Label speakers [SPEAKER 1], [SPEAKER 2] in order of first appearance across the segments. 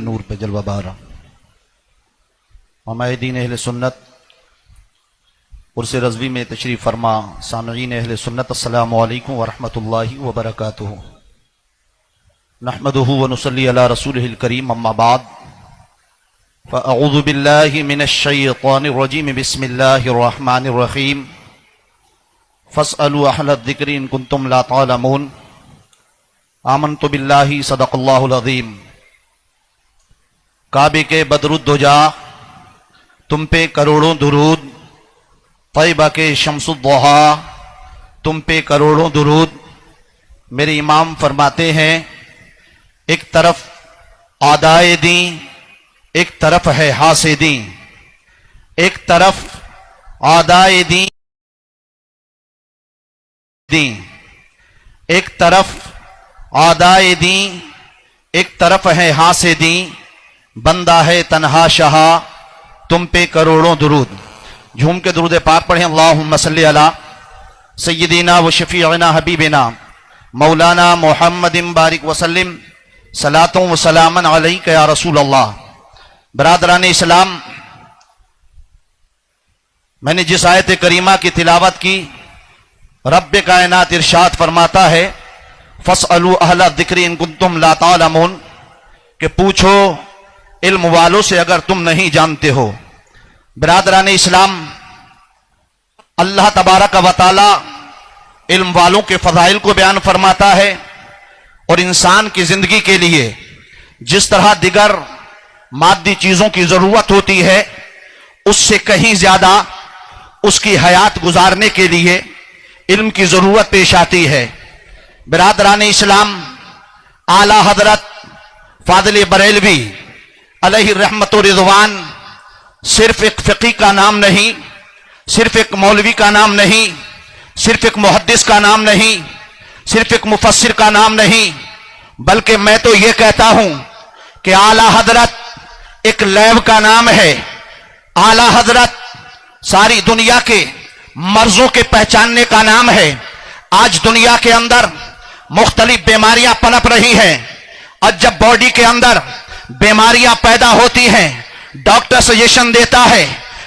[SPEAKER 1] नूर पे जलवा बहारा हमायदीन अहले सुन्नत उर्स रज़वी में तशरीफ़ फरमा सामईन अहले सुन्नत अस्सलामु अलैकुम व रहमतुल्लाहि व बरकातुहू। नहमदुहु व नुसल्ली अला रसूलिहिल करीम अम्मा बाद फ़अऊज़ु बिल्लाहि मिनश शैतानिर रजीम बिस्मिल्लाहिर रहमानिर रहीम फ़स्अलू अहलज़ ज़िक्रि इन कुंतुम ला तालमून आमनतु बिल्लाहि सदक़ल्लाहुल अज़ीम। काबे के बदरुद्दुजा तुम पे करोड़ों दुरूद, तैबा के शम्सुद्दुहा तुम पे करोड़ों दुरूद। मेरे इमाम फरमाते हैं एक तरफ आदाए दी, एक तरफ है हासिदी। एक तरफ आदाए दी, एक तरफ आदाए दी, एक तरफ है हासिदी। बंदा है तन्हा शहा तुम पे करोड़ों दुरूद। झूम के दुरूद पाक पढ़ें। अल्लाहुम्मा सल्ली अला सय्यिदिना व शफीअना हबीबिना मौलाना मुहम्मदिन बारिक वसल्लिम सलातों व सलामन अलैका या रसूल अल्लाह। बरादरान इस्लाम, मैंने जिस आयत करीमा की तिलावत की, रब्ब कायनात इरशाद फरमाता है फस्अलू अहला ज़िक्रि इन कुंतुम ला तालमून, कि पूछो इल्म वालों से अगर तुम नहीं जानते हो। बिरादरान इस्लाम, अल्लाह तबारक व तआला इल्म वालों के फजाइल को बयान फरमाता है और इंसान की जिंदगी के लिए जिस तरह दिगर मादी चीजों की जरूरत होती है उससे कहीं ज्यादा उसकी हयात गुजारने के लिए इल्म की जरूरत पेश आती है। बिरादरान इस्लाम, आला हजरत फादिल बरेलवी अलैहि रहमत व रिज़वान सिर्फ एक फ़क़ीह का नाम नहीं, सिर्फ एक मौलवी का नाम नहीं, सिर्फ एक मुहद्दिस का नाम नहीं, सिर्फ एक मुफस्सिर का नाम नहीं, बल्कि मैं तो यह कहता हूं कि आला हजरत एक लैब का नाम है। आला हजरत सारी दुनिया के मर्जों के पहचानने का नाम है। आज दुनिया के अंदर मुख्तलिफ बीमारियां पनप रही हैं और जब बॉडी के अंदर बीमारियां पैदा होती हैं, डॉक्टर सजेशन देता है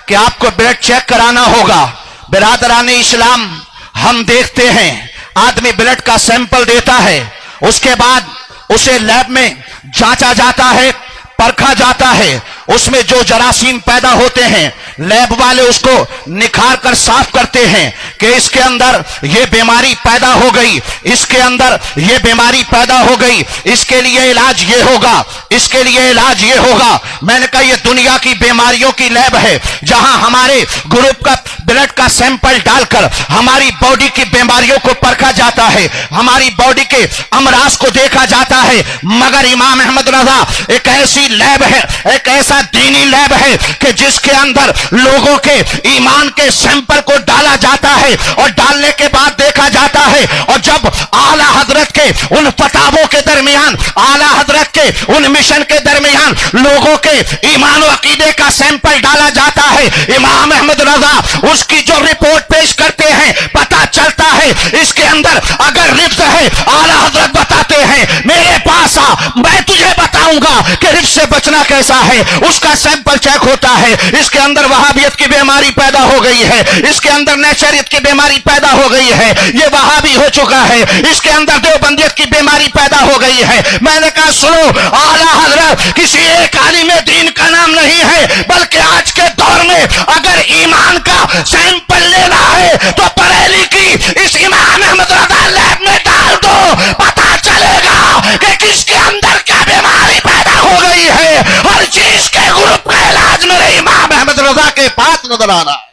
[SPEAKER 1] कि आपको ब्लड चेक कराना होगा। बिरादरान इस्लाम, हम देखते हैं आदमी ब्लड का सैंपल देता है, उसके बाद उसे लैब में जांचा जाता है, परखा जाता है, उसमें जो जरासीम पैदा होते हैं लैब वाले उसको निखार कर साफ करते हैं कि इसके अंदर ये बीमारी पैदा हो गई, इसके अंदर ये बीमारी पैदा हो गई, इसके लिए इलाज ये होगा, इसके लिए इलाज ये होगा। मैंने कहा ये दुनिया की बीमारियों की लैब है जहां हमारे ग्रुप का ब्लड का सैंपल डालकर हमारी बॉडी की बीमारियों को परखा जाता है, हमारी बॉडी के अमराज को देखा जाता है। मगर इमाम अहमद रजा एक ऐसी लैब है, एक ऐसा दीनी लैब है कि जिसके अंदर लोगों के ईमान के सैंपल को डाला जाता है और डालने के बाद देखा जाता है। और जब आला हजरत के उन फतावों के दरमियान, आला हजरत के उन मिशन के दरमियान लोगों के ईमान और अकीदे का सैंपल डाला जाता है, इमाम अहमद रजा उसकी जो रिपोर्ट पेश करते हैं पता चलता है इसके अंदर अगर रिफ्स है, आला हजरत बताते हैं मेरे पास आ, मैं तुझे बताऊंगा कि रिफ्स से बचना कैसा है। उसका सैंपल चेक होता है, इसके अंदर वहाबियत की बीमारी पैदा हो गई है, इसके अंदर नैशरियत की बीमारी पैदा हो गई है, ये वहाबी हो चुका है, इसके अंदर देवबंदियत की बीमारी पैदा हो गई है। मैंने कहा सुनो, आला हजरत किसी एक आलिम दीन का नाम नहीं है, बल्कि आज के दौर में अगर ईमान का सैंपल लेना है तो बरेली की इस इमाम अहमद रजा लैब में डाल दो, पता चलेगा कि किसके अंदर क्या बीमारी पैदा हो गई है। हर चीज के ग्रुप का इलाज मेरे इमाम अहमद रजा के पास नजर आ रहा है।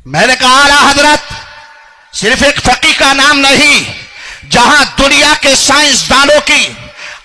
[SPEAKER 1] मैंने कहा आला हजरत सिर्फ एक फकीह का नाम नहीं, जहां दुनिया के साइंसदानों की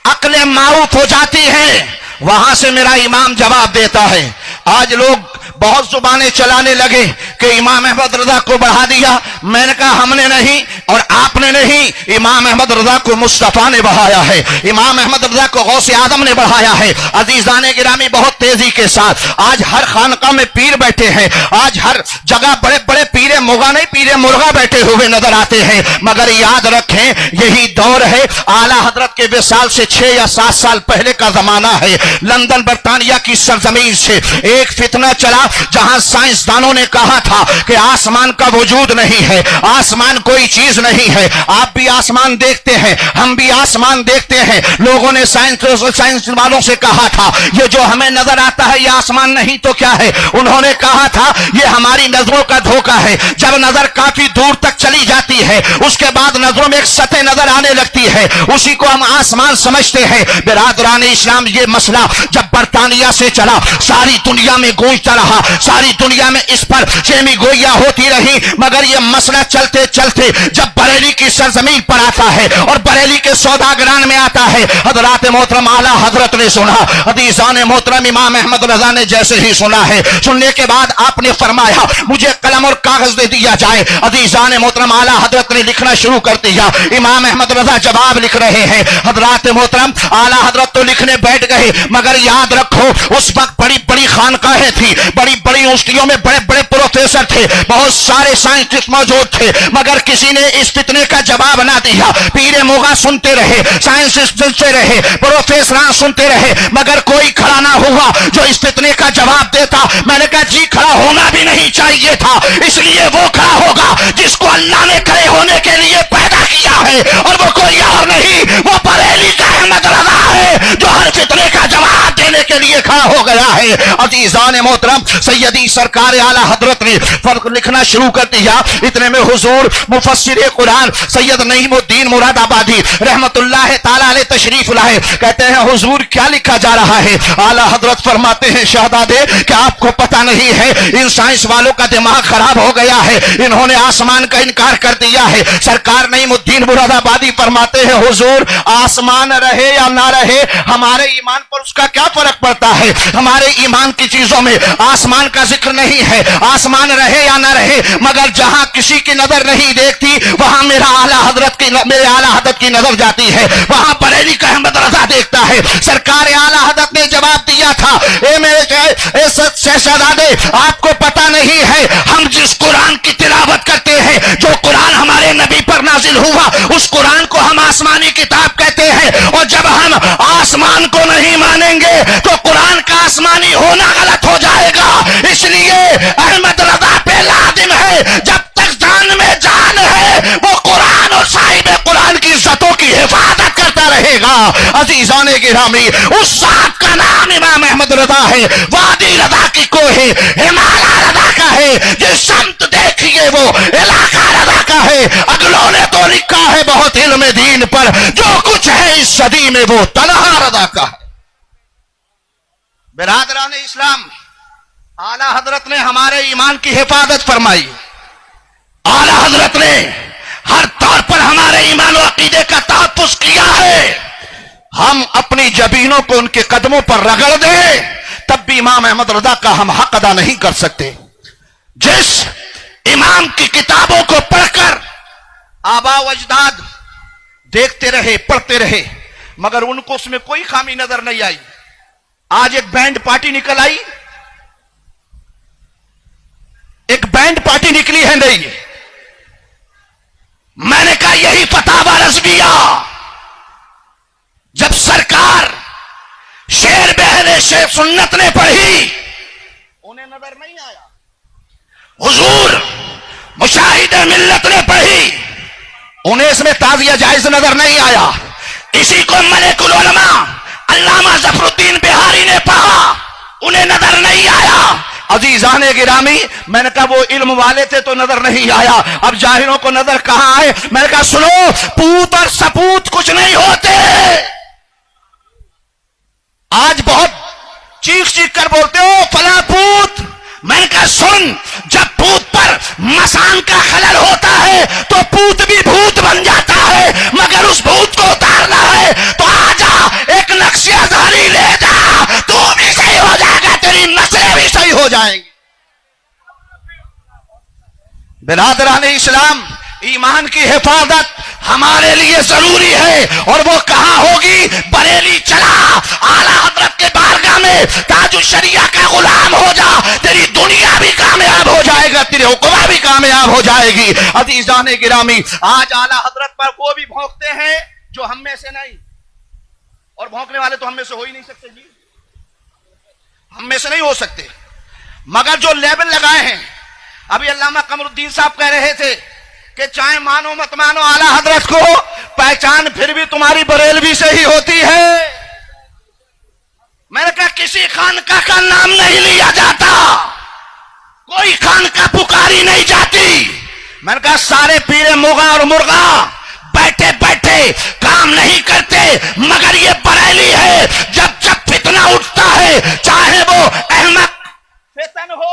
[SPEAKER 1] अक्लें मारूफ हो जाती हैं, वहां से मेरा इमाम जवाब देता है। आज लोग बहुत जुबानें चलाने लगे कि इमाम अहमद रजा को बढ़ा दिया। मैंने कहा हमने नहीं और आपने नहीं, इमाम अहमद रजा को मुस्तफा ने बढ़ाया है, इमाम अहमद रजा को गौसे आदम ने बढ़ाया है। अजीजाने गिरामी, बहुत तेजी के साथ आज हर खानका में पीर बैठे हैं, आज हर जगह बड़े बड़े पीरे मुगा नहीं पीरे मुर्गा बैठे हुए नजर आते हैं। मगर याद रखें यही दौर है, आला हजरत के विसाल से 6 या 7 साल पहले का जमाना है। लंदन बर्तानिया की सरजमीन से एक फितना चला जहां साइंसदानों ने कहा था कि आसमान का वजूद नहीं है, आसमान कोई चीज नहीं है। आप भी आसमान देखते हैं, हम भी आसमान देखते हैं। लोगों ने साइंस वालों से कहा था ये जो हमें नजर आता है ये आसमान नहीं तो क्या है। उन्होंने कहा था ये हमारी नजरों का धोखा है। जब नजर काफी दूर तक चली जाती है उसके बाद नजरों में एक सतह नजर आने लगती है, उसी को हम आसमान समझते हैं। बिरादरान इस्लाम, ये मसला जब बर्तानिया से चला सारी दुनिया में गूंजता रहा, सारी दुनिया में इस पर चेमी गोइया होती रही। मगर यह मसला चलते चलते जब बरेली की सरजमीन पर आता है और बरेली के सौदागरान में आता है, हजरात मोहतरम आला हजरत ने सुना, अदीजान मोहतरम इमाम अहमद रजा ने जैसे ही सुना है, सुनने के बाद आपने फरमाया मुझे कलम और कागज दे दिया जाए। अदीजान मोहतरम आला हजरत ने लिखना शुरू कर दिया। इमाम अहमद रजा जवाब लिख रहे हैं। हजरात मोहतरम आला हजरत तो लिखने बैठ गए, मगर याद रखो उस वक्त बड़ी बड़ी खानकाहें थी, बड़ी बड़ी यूनिवर्सिटियों में बड़े बड़े प्रोफेसर थे, बहुत सारे साइंटिस्ट मौजूद थे, मगर किसी ने इस फितने का जवाब ना दिया। पीरे मोगा सुनते रहे, साइंटिस्ट सुनते रहे, प्रोफेसर सुनते रहे, मगर कोई खड़ा ना हुआ जो इस फितने का जवाब देता। मैंने कहा जी खड़ा होना भी नहीं चाहिए था, इसलिए वो खड़ा होगा जिसको अल्लाह ने खड़े होने के लिए पैदा किया है, और वो कोई और नहीं, वो बरेली का अहमद रजा है जो हर फितने का जवाब देने के लिए खड़ा हो गया है। अजीजान मोहतरम, सैयदी सरकार आला हजरत ने फर्क लिखना शुरू कर दिया। इतने में हुजूर मुफस्सिर कुरान सैयद नईमुद्दीन मुरादाबादी रहमतुल्लाह ताला अलैह तशरीफ लाए। कहते हैं हुजूर क्या लिखा जा रहा है। आला हजरत फरमाते हैं शहजादे क्या आपको पता नहीं है इन साइंस वालों का दिमाग खराब हो गया है, इन्होंने आसमान का इनकार कर दिया है। सरकार नईमुद्दीन मुरादाबादी फरमाते हैं हुजूर आसमान रहे या ना रहे हमारे ईमान पर उसका क्या फर्क पड़ता है। हमारे ईमान की चीजों में आसमान का जिक्र नहीं है, आसमान रहे या ना रहे, मगर जहां किसी की नजर नहीं देखती वहां मेरे आला हजरत की नजर जाती है, वहां बरेली का अहमद रजा देखता है। सरकार आला हजरत ने जवाब दिया था ए मेरे शहजादे आपको पता नहीं है हम जिस कुरान की तिलावत करते हैं, जो कुरान हमारे नबी पर नाजिल हुआ उस कुरान को हम आसमानी किताब कहते हैं, और जब हम आसमान को नहीं मानेंगे तो कुरान का आसमानी होना गलत हो जाएगा। इसलिए अहमद रजा पे लाजिम है जब तक जान में जान है वो कुरान और साहिब कुरान की इज्जतों की हिफाजत करता रहेगा। अजीजाने गिरामी, उस साहब का नाम इमाम अहमद रजा है, वादी रजा की कोहे हिमालय रजा का है, जिस संत देखिए वो इलाका रजा का है। अगलों ने तो लिखा है बहुत इल्म दीन पर, जो कुछ है इस सदी में वो तनहा रजा का है। बिरादरान इस्लाम, आला हजरत ने हमारे ईमान की हिफाजत फरमाई। आला हजरत ने हर तौर पर हमारे ईमान और अकीदे का तहफ्फुज़ किया है। हम अपनी जबीनों को उनके कदमों पर रगड़ दें तब भी इमाम अहमद रजा का हम हक अदा नहीं कर सकते। जिस इमाम की किताबों को पढ़कर आबा व अजदाद देखते रहे, पढ़ते रहे, मगर उनको उसमें कोई खामी नजर नहीं आई। आज एक बैंड पार्टी निकल आई, एक बैंड पार्टी निकली है नहीं। मैंने कहा यही फतावा रज़विया, जब सरकार शेर बहरे शेर सुन्नत ने पढ़ी उन्हें नजर नहीं आया, हुजूर मुशाहिदे मिल्लत ने पढ़ी उन्हें इसमें ताज़िया जायज नजर नहीं आया। इसी को मलिकुल उलमा अल्लामा ज़फरुद्दीन बिहारी ने पढ़ा, उन्हें नजर नहीं आया। अजीजाने गिरामी, मैंने कहा वो इल्म वाले थे तो नजर नहीं आया, अब जाहिरों को नजर कहां आए। मैंने कहा सुनो, पूत और सपूत कुछ नहीं होते। आज बहुत चीख चीख कर बोलते हो फला पूत। मैंने कहा सुन, जब पूत पर मसान का खलल होता है तो पूत भी भूत बन जाता है, मगर उस भूत को उतारना है तो आजा एक नक्शे अज़हरी ले जा, तू भी सही हो जाएगा, तेरी नस्लें भी सही हो जाएंगी। बिरादरान इस्लाम, ईमान की हिफाजत हमारे लिए जरूरी है और वो कहां होगी? बरेली चला, आला हजरत के बारगाह में ताजुल शरिया का गुलाम हो जा, तेरी दुनिया भी कामयाब हो जाएगा, तेरी हुक्मा भी कामयाब हो जाएगी। अज़ीज़ान गिरामी, आज आला हजरत पर वो भी भौंकते हैं जो हम में से नहीं, और भौंकने वाले तो हम में से हो ही नहीं सकते जी, हम में से नहीं हो सकते, मगर जो लेबल लगाए हैं, अभी अल्लामा कमरुद्दीन साहब कह रहे थे कि चाहे मानो मत मानो आला हजरत को, पहचान फिर भी तुम्हारी बरेलवी से ही होती है। मैंने कहा किसी खानका का नाम नहीं लिया जाता, कोई खानका पुकारी नहीं जाती। मैंने कहा सारे पीरे मुगा और मुर्गा बैठे बैठे काम नहीं करते, मगर ये बरेली है, जब जब फितना उठता है, चाहे वो अहमद फितन हो।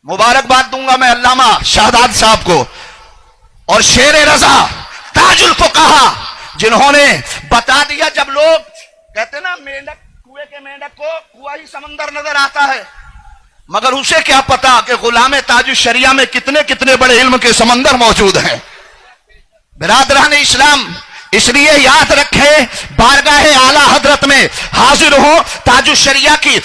[SPEAKER 1] मुबारकबाद दूंगा मैं अल्लामा शाहदाद साहब को और शेर रजा ताजुल फुकाहा, जिन्होंने बता दिया, जब लोग कहते ना मेंढक, कुएं के मेंढक को कुआं ही समंदर नजर आता है, मगर उसे क्या पता कि गुलाम ताजुल शरिया में कितने कितने बड़े इल्म के समंदर मौजूद हैं। बिरादरान इस्लाम, इसलिए याद रखें, बारगाह आला हजरत में हाजिर हो, ताजुल शरिया की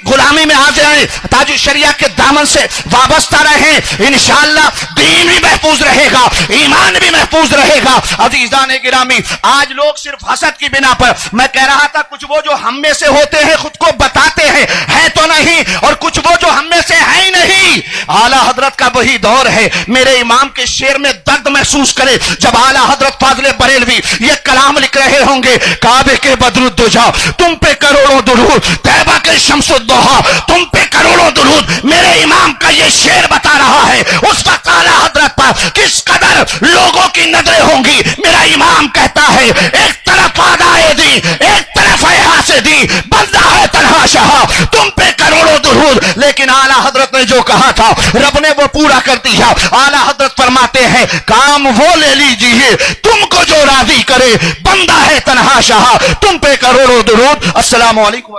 [SPEAKER 1] गुलामी में आ जाए, ताजुल शरिया के दामन से वाबस्ता रहें, इंशाअल्लाह दीन भी महफूज रहेगा, ईमान भी महफूज रहेगा। अज़ीज़ान गिरामी, आज लोग सिर्फ हसद की बिना पर, मैं कह रहा था कुछ वो जो हम में से होते हैं खुद को बताते हैं है तो नहीं, और कुछ वो जो हम में से है ही नहीं। आला हजरत का वही दौर है, मेरे इमाम के शेर में दर्द महसूस करे, जब आला हजरत फाज़िल बरेलवी ये कलाम लिख रहे होंगे, काबे के बदरुद्दोजा तुम पे करोड़ों दुरूद, तैबा के शम्सुद्दोहा तुम पे करोड़ों दुरूद, मेरे इमाम का ये शेर बता रहा है उस वक्त आला हजरत पर किस कदर लोगों की नजरें होंगी। मेरा इमाम कहता है, एक तरफ आदाए दी, एक तरफ हासिदी, बंदा है तन्हा शाह, तुम पे करोड़ों दुरूद, लेकिन आला हजरत ने जो कहा था रब ने वो पूरा कर दिया। आला हजरत फरमाते हैं, काम वो ले लीजिए तुमको जो राजी करे, बंदा है तन्हा शाह, तुम पे करोड़ों दुरूद। अस्सलामु अलैकुम।